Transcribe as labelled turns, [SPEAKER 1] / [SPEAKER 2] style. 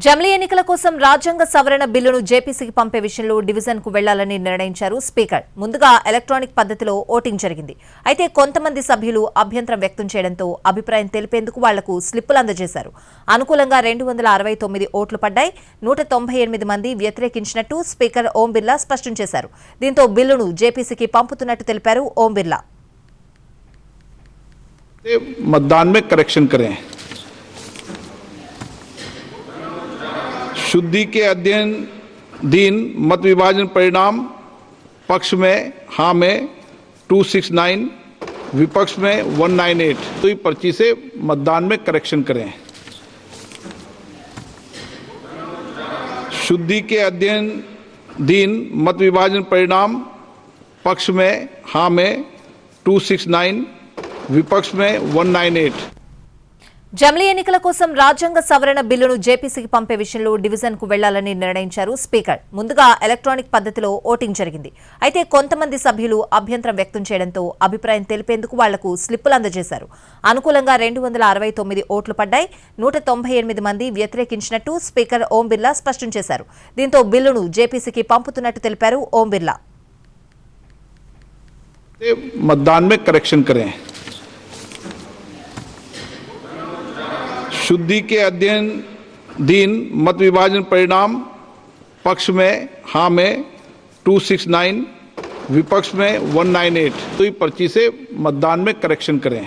[SPEAKER 1] జమిలీ ఎన్నికల కోసం రాజ్యాంగ సవరణ బిల్లును జేపీసీకి పంపే విషయంలో డివిజన్ కు వెళ్లాలని నిర్ణయించారు స్పీకర్. ముందుగా ఎలక్ట్రానిక్ పద్ధతిలో ఓటింగ్ జరిగింది. అయితే కొంతమంది సభ్యులు అభ్యంతరం వ్యక్తం చేయడంతో అభిప్రాయం తెలిపేందుకు వాళ్లకు స్లిప్పులు అందజేశారు. అనుకూలంగా 269 ఓట్లు పడ్డాయి. 198 మంది వ్యతిరేకించినట్టు స్పీకర్ ఓం బిర్లా స్పష్టం చేశారు. దీంతో బిల్లును జేపీసీకి పంపుతున్నట్టు తెలిపారు ఓం బిర్లా.
[SPEAKER 2] मतदान में करेक्शन करें। शुद्धि के अधीन मत विभाजन परिणाम पक्ष में हाँ में 269, विपक्ष में 198। तो ये पर्ची से मतदान में करेक्शन करें। शुद्धि के अधीन मत विभाजन परिणाम पक्ष में हाँ में 269, विपक्ष में 198।
[SPEAKER 1] జమిలీ ఎన్నికల కోసం రాజ్యాంగ సవరణ బిల్లును జేపీసీకి పంపే విషయంలో డివిజన్ కు వెళ్లాలని నిర్ణయించారు స్పీకర్. ముందుగా ఎలక్ట్రానిక్ పద్ధతిలో ఓటింగ్ జరిగింది. అయితే కొంతమంది సభ్యులు అభ్యంతరం వ్యక్తం చేయడంతో అభిప్రాయం తెలిపేందుకు వాళ్లకు స్లిప్పులు అందజేశారు. అనుకూలంగా 269 ఓట్లు పడ్డాయి. 198 మంది వ్యతిరేకించినట్టు స్పీకర్ ఓం బిర్లా స్పష్టం చేశారు. దీంతో బిల్లును జేపీసీకి పంపుతున్నట్టు తెలిపారు ఓం బిర్లా.
[SPEAKER 2] मतदान में करेक्शन करें। शुद्धि के अधीन मत विभाजन परिणाम पक्ष में हाँ में 269, विपक्ष में 198। तो ये पर्ची से मतदान में करेक्शन करें।